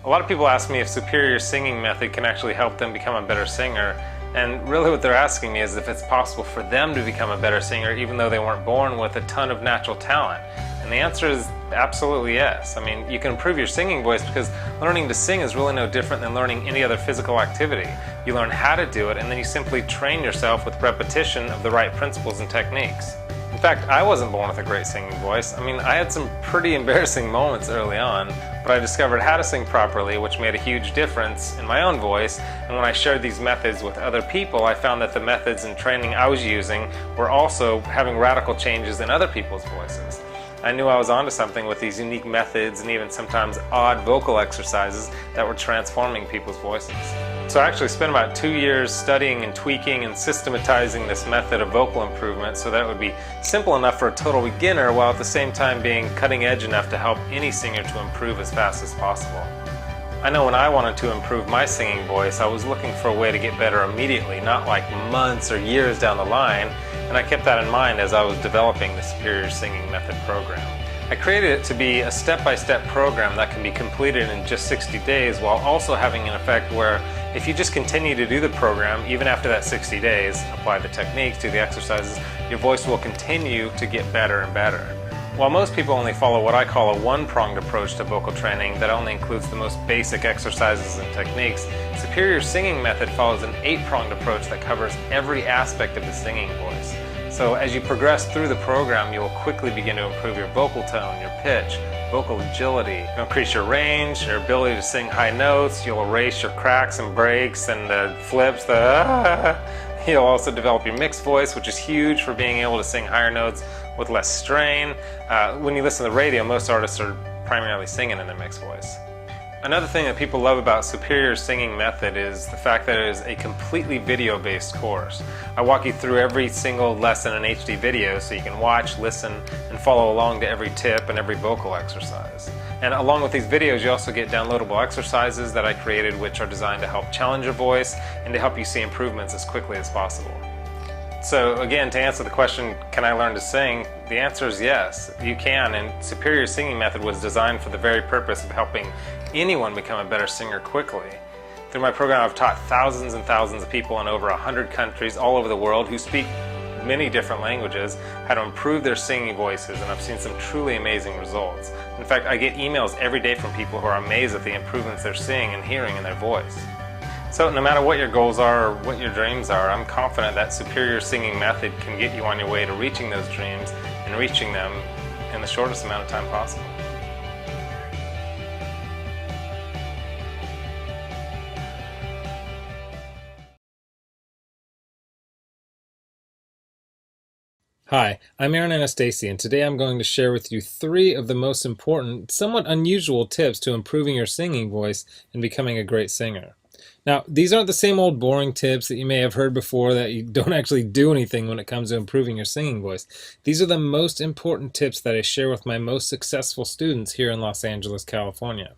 A lot of people ask me if superior singing method can actually help them become a better singer, and really what they're asking me is if it's possible for them to become a better singer even though they weren't born with a ton of natural talent. And the answer is absolutely yes. I mean, you can improve your singing voice because learning to sing is really no different than learning any other physical activity. You learn how to do it, and then you simply train yourself with repetition of the right principles and techniques. In fact, I wasn't born with a great singing voice. I mean, I had some pretty embarrassing moments early on, but I discovered how to sing properly, which made a huge difference in my own voice. And when I shared these methods with other people, I found that the methods and training I was using were also having radical changes in other people's voices. I knew I was onto something with these unique methods and even sometimes odd vocal exercises that were transforming people's voices. So I actually spent about 2 years studying and tweaking and systematizing this method of vocal improvement so that it would be simple enough for a total beginner while at the same time being cutting edge enough to help any singer to improve as fast as possible. I know when I wanted to improve my singing voice, I was looking for a way to get better immediately, not like months or years down the line, and I kept that in mind as I was developing the Superior Singing Method program. I created it to be a step-by-step program that can be completed in just 60 days while also having an effect where if you just continue to do the program, even after that 60 days, apply the techniques, do the exercises, your voice will continue to get better and better. While most people only follow what I call a one-pronged approach to vocal training that only includes the most basic exercises and techniques, Superior Singing Method follows an 8-pronged approach that covers every aspect of the singing voice. So as you progress through the program, you will quickly begin to improve your vocal tone, your pitch, vocal agility. You'll increase your range, your ability to sing high notes, you'll erase your cracks and breaks and the flips, You'll also develop your mixed voice, which is huge for being able to sing higher notes with less strain. When you listen to the radio, most artists are primarily singing in their mixed voice. Another thing that people love about Superior Singing Method is the fact that it is a completely video-based course. I walk you through every single lesson in HD video so you can watch, listen, and follow along to every tip and every vocal exercise. And along with these videos, you also get downloadable exercises that I created which are designed to help challenge your voice and to help you see improvements as quickly as possible. So again, to answer the question, can I learn to sing? The answer is yes, you can, and Superior Singing Method was designed for the very purpose of helping anyone become a better singer quickly. Through my program, I've taught thousands and thousands of people in over 100 countries all over the world who speak many different languages how to improve their singing voices, and I've seen some truly amazing results. In fact, I get emails every day from people who are amazed at the improvements they're seeing and hearing in their voice. So no matter what your goals are or what your dreams are, I'm confident that Superior Singing Method can get you on your way to reaching those dreams and reaching them in the shortest amount of time possible. Hi, I'm Aaron Anastasi, and today I'm going to share with you 3 of the most important, somewhat unusual tips to improving your singing voice and becoming a great singer. Now, these aren't the same old boring tips that you may have heard before that you don't actually do anything when it comes to improving your singing voice. These are the most important tips that I share with my most successful students here in Los Angeles, California.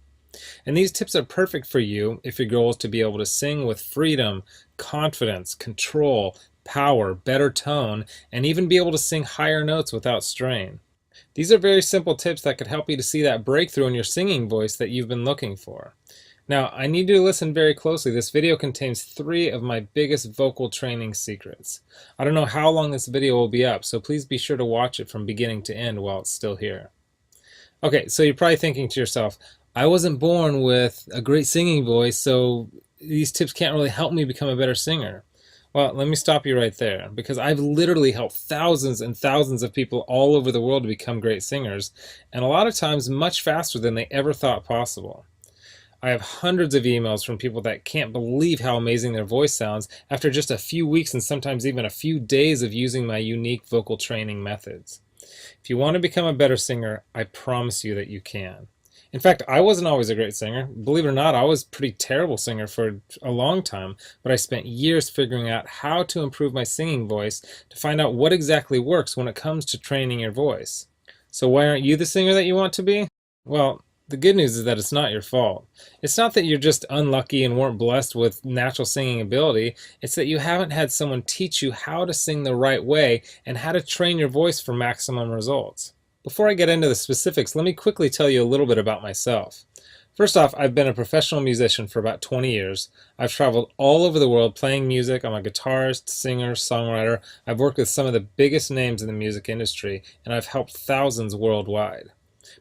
And these tips are perfect for you if your goal is to be able to sing with freedom, confidence, control, power, better tone, and even be able to sing higher notes without strain. These are very simple tips that could help you to see that breakthrough in your singing voice that you've been looking for. Now, I need you to listen very closely. This video contains 3 of my biggest vocal training secrets. I don't know how long this video will be up, so please be sure to watch it from beginning to end while it's still here. Okay, so you're probably thinking to yourself, I wasn't born with a great singing voice, so these tips can't really help me become a better singer. Well, let me stop you right there, because I've literally helped thousands and thousands of people all over the world to become great singers, and a lot of times much faster than they ever thought possible. I have hundreds of emails from people that can't believe how amazing their voice sounds after just a few weeks and sometimes even a few days of using my unique vocal training methods. If you want to become a better singer, I promise you that you can. In fact, I wasn't always a great singer. Believe it or not, I was a pretty terrible singer for a long time, but I spent years figuring out how to improve my singing voice to find out what exactly works when it comes to training your voice. So why aren't you the singer that you want to be? Well, the good news is that it's not your fault. It's not that you're just unlucky and weren't blessed with natural singing ability. It's that you haven't had someone teach you how to sing the right way and how to train your voice for maximum results. Before I get into the specifics, let me quickly tell you a little bit about myself. First off, I've been a professional musician for about 20 years. I've traveled all over the world playing music. I'm a guitarist, singer, songwriter. I've worked with some of the biggest names in the music industry, and I've helped thousands worldwide.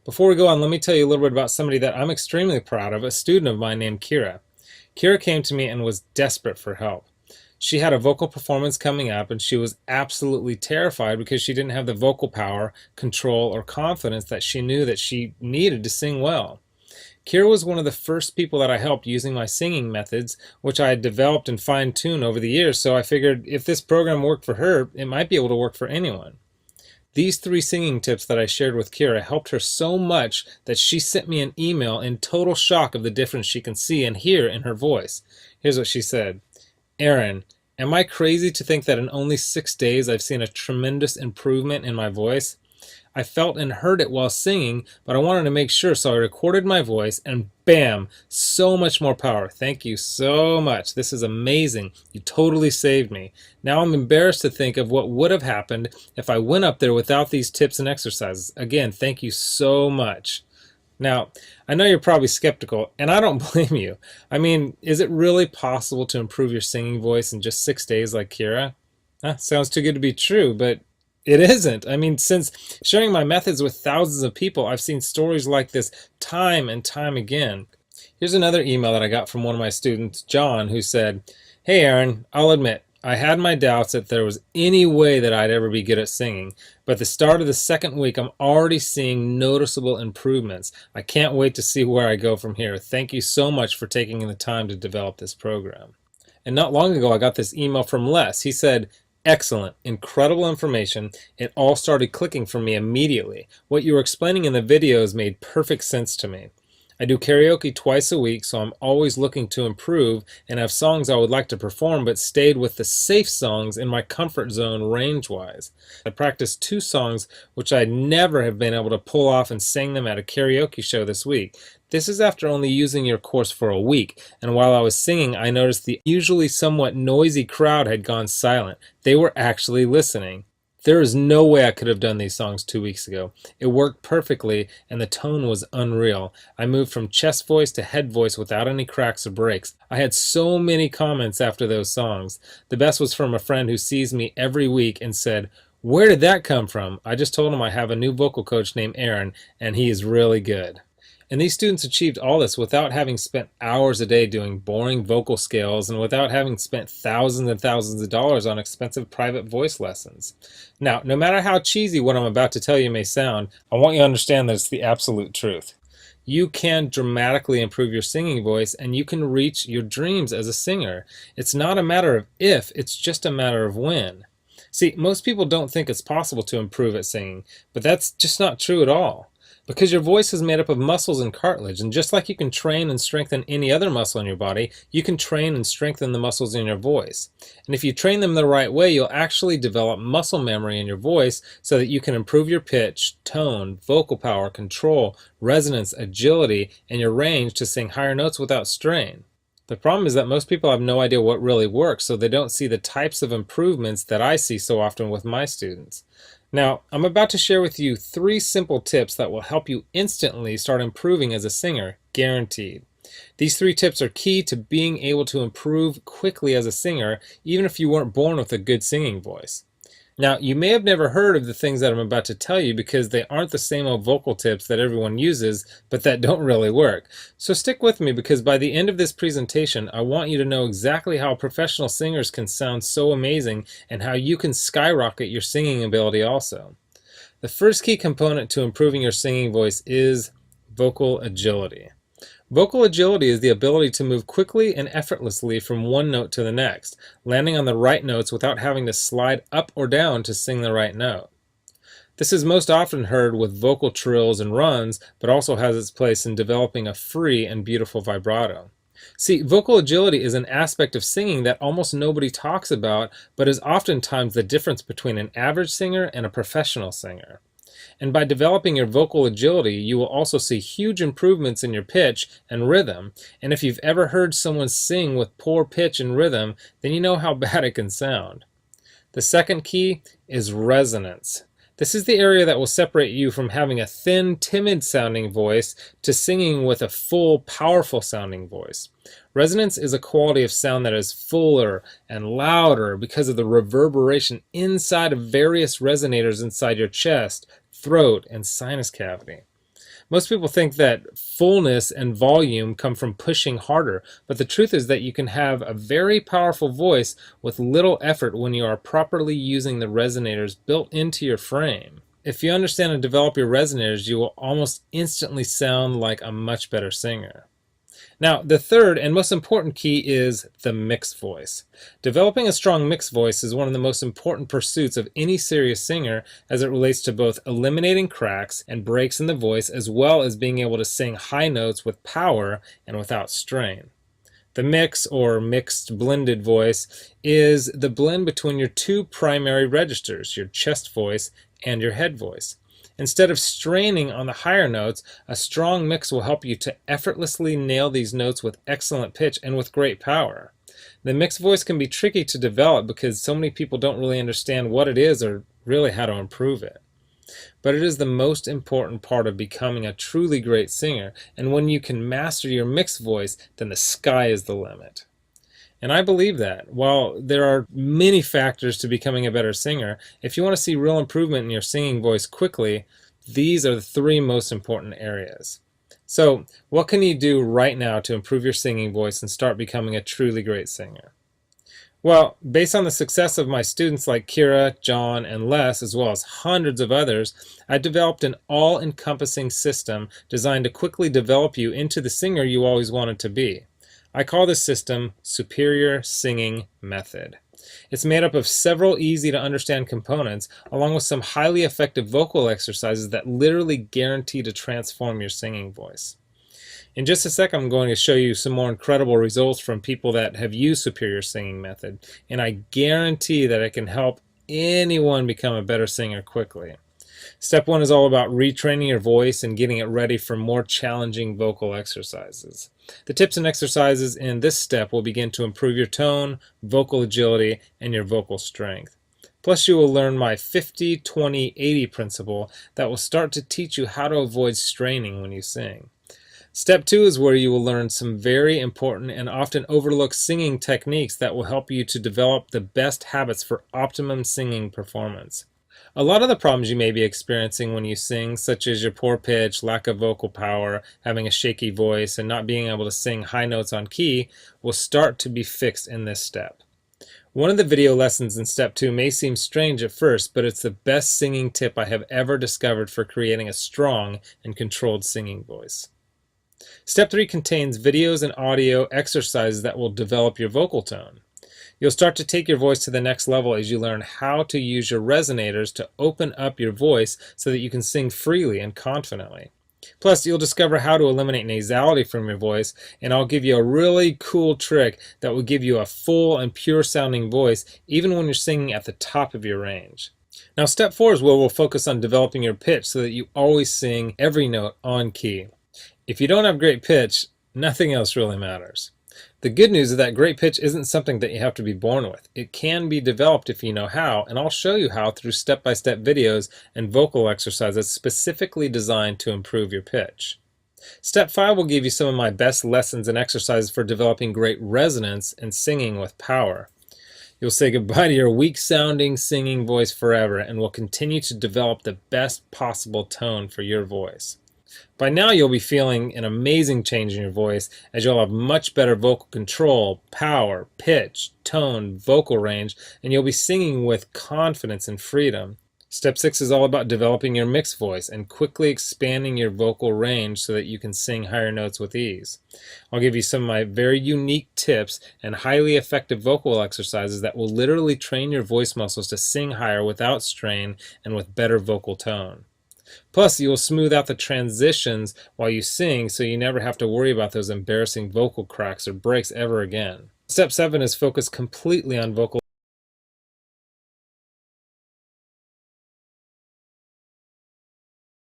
Before we go on, let me tell you a little bit about somebody that I'm extremely proud of, a student of mine named Kira. Kira came to me and was desperate for help. She had a vocal performance coming up, and she was absolutely terrified because she didn't have the vocal power, control, or confidence that she knew that she needed to sing well. Kira was one of the first people that I helped using my singing methods, which I had developed and fine-tuned over the years, so I figured if this program worked for her, it might be able to work for anyone. These 3 singing tips that I shared with Kira helped her so much that she sent me an email in total shock of the difference she can see and hear in her voice. Here's what she said. Aaron, am I crazy to think that in only 6 days I've seen a tremendous improvement in my voice? I felt and heard it while singing, but I wanted to make sure, so I recorded my voice, and bam, so much more power. Thank you so much. This is amazing. You totally saved me. Now I'm embarrassed to think of what would have happened if I went up there without these tips and exercises. Again, thank you so much. Now, I know you're probably skeptical, and I don't blame you. I mean, is it really possible to improve your singing voice in just 6 days like Kira? Sounds too good to be true, but it isn't. I mean, since sharing my methods with thousands of people, I've seen stories like this time and time again. Here's another email that I got from one of my students, John, who said, Hey Aaron, I'll admit, I had my doubts that there was any way that I'd ever be good at singing, but at the start of the second week, I'm already seeing noticeable improvements. I can't wait to see where I go from here. Thank you so much for taking the time to develop this program. And not long ago, I got this email from Les. He said, Excellent, incredible information. It all started clicking for me immediately. What you were explaining in the videos made perfect sense to me. I do karaoke twice a week, so I'm always looking to improve and have songs I would like to perform, but stayed with the safe songs in my comfort zone range-wise. I practiced 2 songs which I'd never have been able to pull off and sing them at a karaoke show this week. This is after only using your course for a week, and while I was singing, I noticed the usually somewhat noisy crowd had gone silent. They were actually listening. There is no way I could have done these songs 2 weeks ago. It worked perfectly, and the tone was unreal. I moved from chest voice to head voice without any cracks or breaks. I had so many comments after those songs. The best was from a friend who sees me every week and said, Where did that come from? I just told him I have a new vocal coach named Aaron, and he is really good. And these students achieved all this without having spent hours a day doing boring vocal scales and without having spent thousands and thousands of dollars on expensive private voice lessons. Now, no matter how cheesy what I'm about to tell you may sound, I want you to understand that it's the absolute truth. You can dramatically improve your singing voice, and you can reach your dreams as a singer. It's not a matter of if, it's just a matter of when. See, most people don't think it's possible to improve at singing, but that's just not true at all. Because your voice is made up of muscles and cartilage, and just like you can train and strengthen any other muscle in your body, you can train and strengthen the muscles in your voice. And if you train them the right way, you'll actually develop muscle memory in your voice so that you can improve your pitch, tone, vocal power, control, resonance, agility, and your range to sing higher notes without strain. The problem is that most people have no idea what really works, so they don't see the types of improvements that I see so often with my students. Now, I'm about to share with you 3 simple tips that will help you instantly start improving as a singer, guaranteed. These 3 tips are key to being able to improve quickly as a singer, even if you weren't born with a good singing voice. Now, you may have never heard of the things that I'm about to tell you because they aren't the same old vocal tips that everyone uses, but that don't really work. So stick with me, because by the end of this presentation, I want you to know exactly how professional singers can sound so amazing and how you can skyrocket your singing ability also. The first key component to improving your singing voice is vocal agility. Vocal agility is the ability to move quickly and effortlessly from one note to the next, landing on the right notes without having to slide up or down to sing the right note. This is most often heard with vocal trills and runs, but also has its place in developing a free and beautiful vibrato. See, vocal agility is an aspect of singing that almost nobody talks about, but is oftentimes the difference between an average singer and a professional singer. And by developing your vocal agility, you will also see huge improvements in your pitch and rhythm. And if you've ever heard someone sing with poor pitch and rhythm, then you know how bad it can sound. The second key is resonance. This is the area that will separate you from having a thin, timid sounding voice to singing with a full, powerful sounding voice. Resonance is a quality of sound that is fuller and louder because of the reverberation inside of various resonators inside your chest, throat, and sinus cavity. Most people think that fullness and volume come from pushing harder, but the truth is that you can have a very powerful voice with little effort when you are properly using the resonators built into your frame. If you understand and develop your resonators, you will almost instantly sound like a much better singer. Now, the third and most important key is the mixed voice. Developing a strong mixed voice is one of the most important pursuits of any serious singer as it relates to both eliminating cracks and breaks in the voice as well as being able to sing high notes with power and without strain. The mix, or mixed blended voice, is the blend between your two primary registers, your chest voice and your head voice. Instead of straining on the higher notes, a strong mix will help you to effortlessly nail these notes with excellent pitch and with great power. The mixed voice can be tricky to develop because so many people don't really understand what it is or really how to improve it. But it is the most important part of becoming a truly great singer, and when you can master your mixed voice, then the sky is the limit. And I believe that. While there are many factors to becoming a better singer, if you want to see real improvement in your singing voice quickly, these are the three most important areas. So, what can you do right now to improve your singing voice and start becoming a truly great singer? Well, based on the success of my students like Kira, John, and Les, as well as hundreds of others, I developed an all-encompassing system designed to quickly develop you into the singer you always wanted to be. I call this system Superior Singing Method. It's made up of several easy to understand components, along with some highly effective vocal exercises that literally guarantee to transform your singing voice. In just a sec, I'm going to show you some more incredible results from people that have used Superior Singing Method, and I guarantee that it can help anyone become a better singer quickly. Step 1 is all about retraining your voice and getting it ready for more challenging vocal exercises. The tips and exercises in this step will begin to improve your tone, vocal agility, and your vocal strength. Plus, you will learn my 50-20-80 principle that will start to teach you how to avoid straining when you sing. Step 2 is where you will learn some very important and often overlooked singing techniques that will help you to develop the best habits for optimum singing performance. A lot of the problems you may be experiencing when you sing, such as your poor pitch, lack of vocal power, having a shaky voice, and not being able to sing high notes on key, will start to be fixed in this step. One of the video lessons in Step 2 may seem strange at first, but it's the best singing tip I have ever discovered for creating a strong and controlled singing voice. Step 3 contains videos and audio exercises that will develop your vocal tone. You'll start to take your voice to the next level as you learn how to use your resonators to open up your voice so that you can sing freely and confidently. Plus, you'll discover how to eliminate nasality from your voice, and I'll give you a really cool trick that will give you a full and pure sounding voice even when you're singing at the top of your range. Now, Step 4 is where we'll focus on developing your pitch so that you always sing every note on key. If you don't have great pitch, nothing else really matters. The good news is that great pitch isn't something that you have to be born with. It can be developed if you know how, and I'll show you how through step-by-step videos and vocal exercises specifically designed to improve your pitch. Step 5 will give you some of my best lessons and exercises for developing great resonance and singing with power. You'll say goodbye to your weak-sounding singing voice forever and will continue to develop the best possible tone for your voice. By now you'll be feeling an amazing change in your voice as you'll have much better vocal control, power, pitch, tone, vocal range, and you'll be singing with confidence and freedom. Step 6 is all about developing your mixed voice and quickly expanding your vocal range so that you can sing higher notes with ease. I'll give you some of my very unique tips and highly effective vocal exercises that will literally train your voice muscles to sing higher without strain and with better vocal tone. Plus, you will smooth out the transitions while you sing so you never have to worry about those embarrassing vocal cracks or breaks ever again. Step 7 is focused completely on vocal